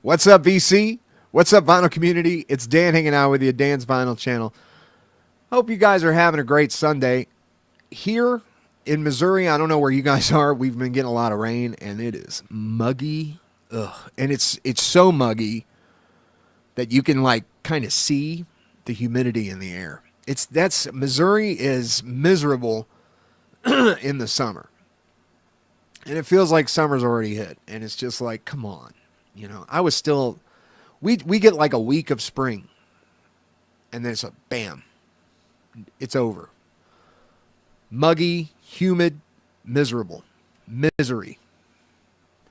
What's up, VC? What's up, vinyl community? It's Dan hanging out with you, Dan's Vinyl Channel. Hope you guys are having a great Sunday. Here in Missouri, I don't know where you guys are. We've been getting a lot of rain, and it is muggy. Ugh. And it's so muggy that you can like kind of see the humidity in the air. That's Missouri is miserable in the summer. And it feels like summer's already hit. And it's just like, come on. I was still we get like a week of spring. And then it's a bam. It's over. Muggy, humid, miserable. Misery.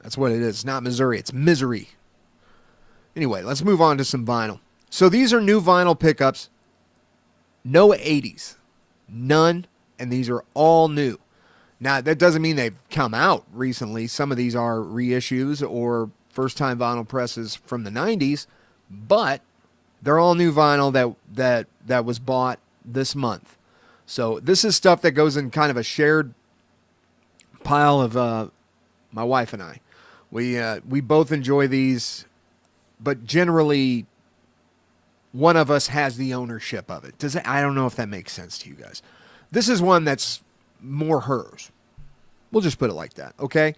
That's what it is. It's not Missouri, it's misery. Anyway, let's move on to some vinyl. So these are new vinyl pickups. No 80s. None. And these are all new. Now, that doesn't mean they've come out recently. Some of these are reissues or first-time vinyl presses from the 90s. But they're all new vinyl that was bought this month. So this is stuff that goes in kind of a shared pile of my wife and I. We both enjoy these, but generally one of us has the ownership of it. I don't know if that makes sense to you guys. This is one that's more hers. We'll just put it like that, okay?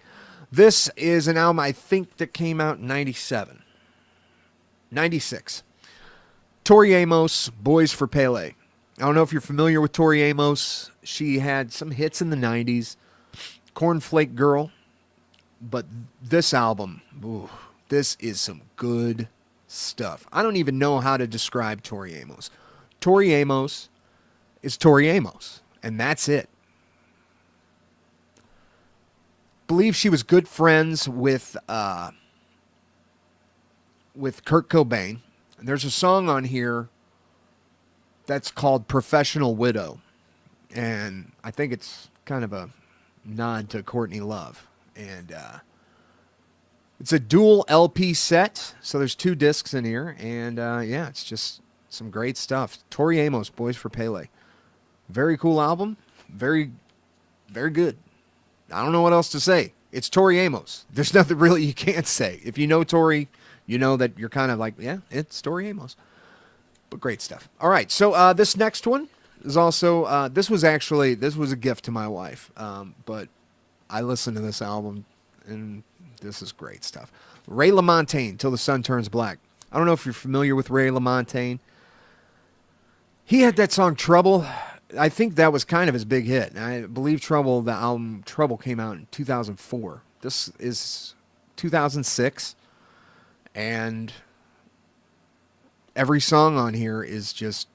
This is an album I think that came out in 97. 96. Tori Amos, Boys for Pele. I don't know if you're familiar with Tori Amos. She had some hits in the 90s. Cornflake Girl. But this album, ooh, this is some good stuff. I don't even know how to describe Tori Amos. Tori Amos is Tori Amos, and that's it. Believe she was good friends with Kurt Cobain. And there's a song on here that's called Professional Widow. And I think it's kind of a nod to Courtney Love. And it's a dual LP set. So there's 2 discs in here. And yeah, it's just some great stuff. Tori Amos, Boys for Pele. Very cool album. Very, very good. I don't know what else to say. It's Tori Amos. There's nothing really you can't say. If you know Tori, you know that you're kind of like, yeah, it's Tori Amos. But great stuff. All right, so this next one is also, this was a gift to my wife. But I listened to this album, and this is great stuff. Ray LaMontagne, Till the Sun Turns Black. I don't know if you're familiar with Ray LaMontagne. He had that song Trouble. I think that was kind of his big hit. I believe the album Trouble came out in 2004. This is 2006. And every song on here is just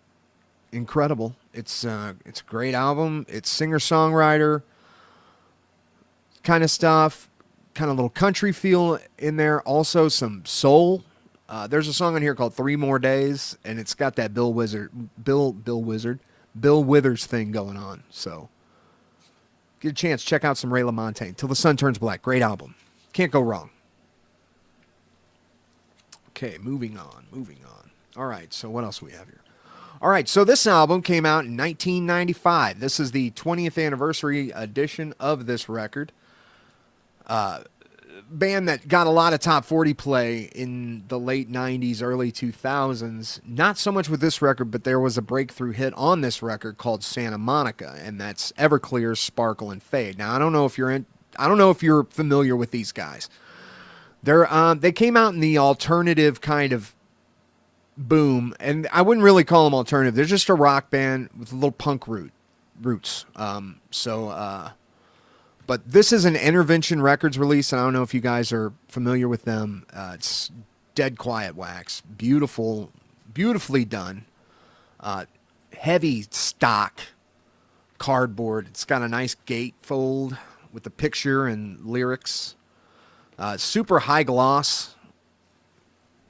incredible. It's a great album. It's singer-songwriter kind of stuff. Kind of little country feel in there. Also some soul. There's a song on here called 3 More Days. And it's got that Bill Withers thing going on. So, get a chance, check out some Ray LaMontagne. Till the Sun Turns Black. Great album. Can't go wrong. Okay, moving on. All right, so what else do we have here? All right, so this album came out in 1995. This is the 20th anniversary edition of this record. Band that got a lot of top 40 play in the late 90s, early 2000s. Not so much with this record, but there was a breakthrough hit on this record called Santa Monica, and that's Everclear's Sparkle and Fade. Now, I don't know if you're familiar with these guys. They came out in the alternative kind of boom, and I wouldn't really call them alternative. They're just a rock band with a little punk roots. But this is an Intervention Records release, and I don't know if you guys are familiar with them. It's Dead Quiet Wax. Beautifully done. Heavy stock cardboard. It's got a nice gatefold with the picture and lyrics. Super high gloss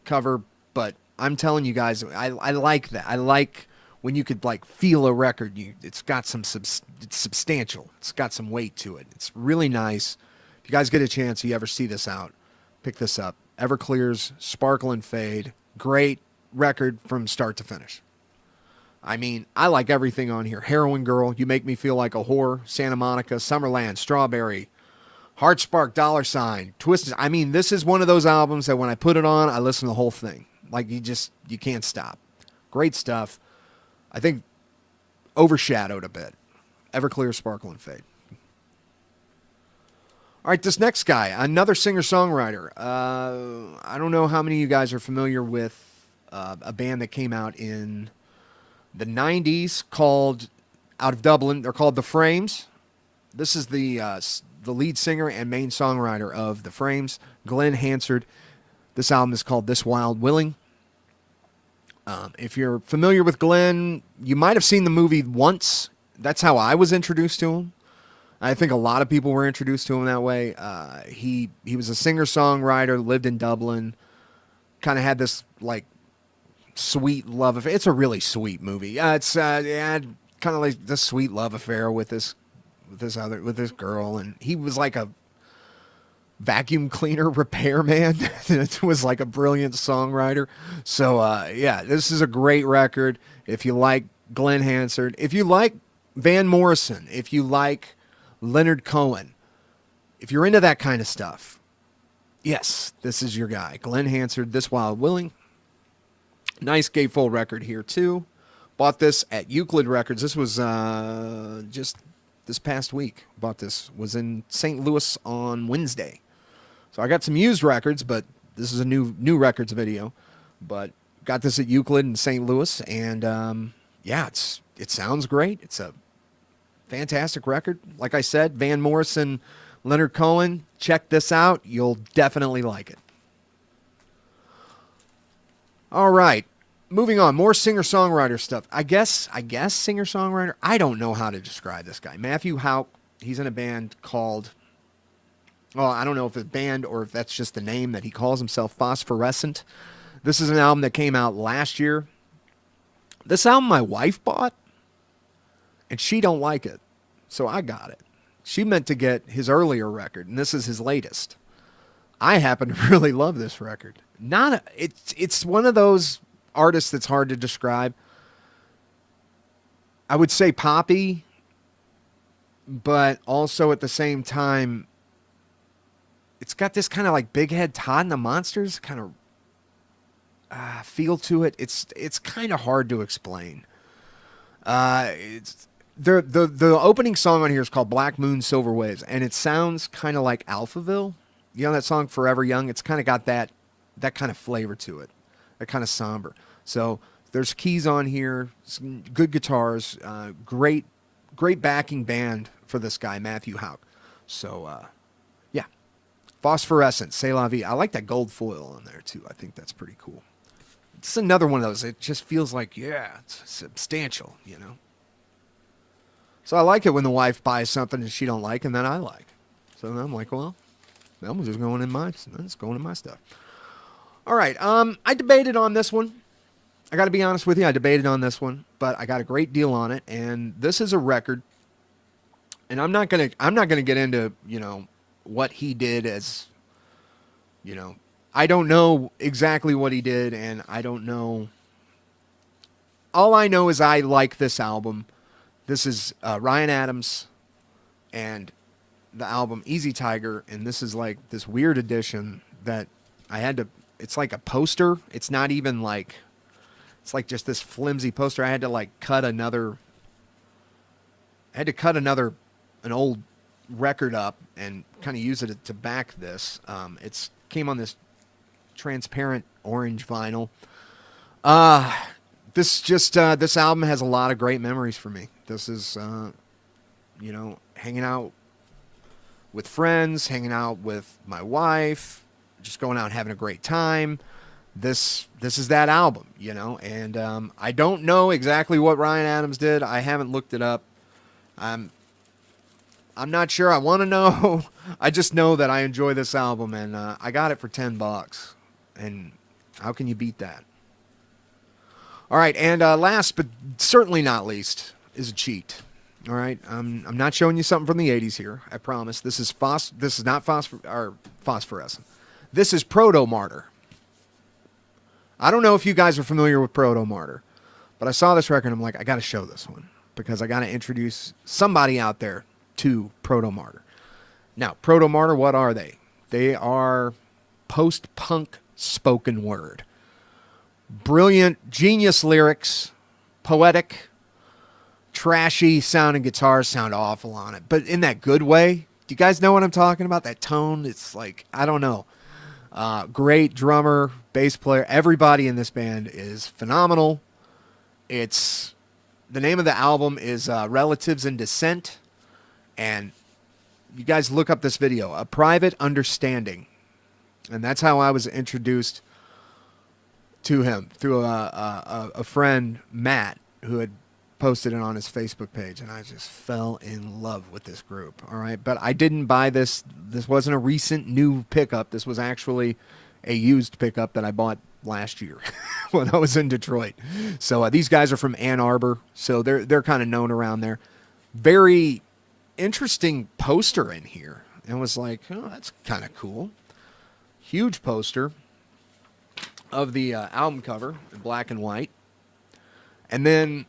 cover, but I'm telling you guys, I like that. I like when you could like feel a record. It's got it's substantial. It's got some weight to it. It's really nice. If you guys get a chance, you ever see this out, pick this up. Everclear's Sparkle and Fade. Great record from start to finish. I mean, I like everything on here. Heroin Girl, You Make Me Feel Like a Whore, Santa Monica, Summerland, Strawberry, Heartspark, Dollar Sign, Twisted. I mean, this is one of those albums that when I put it on, I listen to the whole thing. Like, you can't stop. Great stuff. I think overshadowed a bit. Everclear, Sparkle, and Fade. All right, this next guy, another singer-songwriter. I don't know how many of you guys are familiar with a band that came out in the 90s called, out of Dublin, they're called The Frames. This is the lead singer and main songwriter of The Frames, Glenn Hansard. This album is called This Wild Willing. If you're familiar with Glenn, you might have seen the movie once. That's how I was introduced to him. I think a lot of people were introduced to him that way. He was a singer-songwriter, lived in Dublin, kind of had this, like, sweet love affair. It's a really sweet movie. It's kind of like this sweet love affair with this girl, and he was like a vacuum cleaner repairman. It was like a brilliant songwriter. So yeah, this is a great record. If you like Glenn Hansard, if you like Van Morrison, if you like Leonard Cohen, if you're into that kind of stuff, yes, this is your guy. Glenn Hansard, This Wild Willing. Nice gatefold record here too. Bought this at Euclid Records. This was just this past week. Bought this. Was in St. Louis on Wednesday. So I got some used records, but this is a new records video. But got this at Euclid in St. Louis, and yeah, it sounds great. It's a fantastic record. Like I said, Van Morrison, Leonard Cohen. Check this out. You'll definitely like it. All right. Moving on, more singer-songwriter stuff. I guess singer-songwriter. I don't know how to describe this guy. Matthew Houck, he's in a band called, well, I don't know if it's a band or if that's just the name that he calls himself, Phosphorescent. This is an album that came out last year. This album my wife bought, and she don't like it, so I got it. She meant to get his earlier record, and this is his latest. I happen to really love this record. It's one of those artist that's hard to describe. I would say poppy, but also at the same time, it's got this kind of like Big Head Todd and the Monsters kind of feel to it. It's kind of hard to explain. It's the opening song on here is called Black Moon Silver Waves, and it sounds kind of like Alphaville. You know that song Forever Young? It's kind of got that kind of flavor to it. They're kind of somber. So there's keys on here, some good guitars, great backing band for this guy, Matthew Houck. So, yeah. Phosphorescent, C'est La Vie. I like that gold foil on there, too. I think that's pretty cool. It's another one of those. It just feels like, yeah, it's substantial, you know. So I like it when the wife buys something that she don't like and then I like. So then I'm like, well, that was just going in my stuff. All right, I debated on this one. I got to be honest with you, I debated on this one, but I got a great deal on it, and this is a record. And I'm not gonna get into, you know, what he did as, you know, I don't know exactly what he did, and I don't know. All I know is I like this album. This is Ryan Adams and the album Easy Tiger, and this is like this weird edition that I had to. It's like a poster. It's not even like, it's like just this flimsy poster. I had to like an old record up and kind of use it to back this. It's came on this transparent orange vinyl. This album has a lot of great memories for me. This is, you know, hanging out with friends, hanging out with my wife, just going out and having a great time. This is that album, you know, and I don't know exactly what Ryan Adams did. I haven't looked it up. I'm not sure. I want to know. I just know that I enjoy this album, and I got it for $10. And how can you beat that? All right, and last but certainly not least is a cheat. All right, I'm not showing you something from the 80s here. I promise. This is not Phosphorescent. This is Proto Martyr. I don't know if you guys are familiar with Proto Martyr, but I saw this record and I'm like, I got to show this one because I got to introduce somebody out there to Proto Martyr. Now, Proto Martyr, what are they? They are post-punk spoken word. Brilliant, genius lyrics, poetic, trashy sounding guitars sound awful on it, but in that good way. Do you guys know what I'm talking about? That tone, it's like, I don't know. Great drummer, bass player. Everybody in this band is phenomenal. It's the name of the album is Relatives in Descent, and you guys look up this video, A Private Understanding, and that's how I was introduced to him through a friend, Matt, who had posted it on his Facebook page, and I just fell in love with this group. All right, but I didn't buy this. This wasn't a recent new pickup. This was actually a used pickup that I bought last year when I was in Detroit. So these guys are from Ann Arbor, so they're kind of known around there. Very interesting poster in here, and was like, oh, that's kind of cool. Huge poster of the album cover in black and white, and then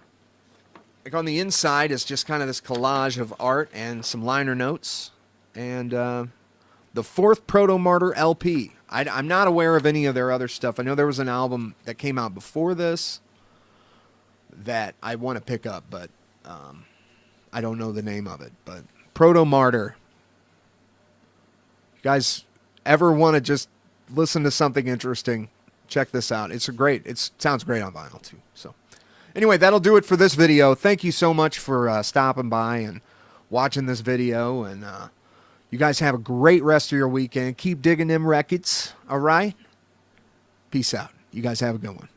like on the inside is just kind of this collage of art and some liner notes, and the fourth Proto Martyr LP. I'm not aware of any of their other stuff. I know there was an album that came out before this that I want to pick up, but I don't know the name of it. But Proto Martyr. You guys ever want to just listen to something interesting, check this out. It sounds great on vinyl too. So anyway, that'll do it for this video. Thank you so much for stopping by and watching this video. And you guys have a great rest of your weekend. Keep digging them rekkids, all right? Peace out. You guys have a good one.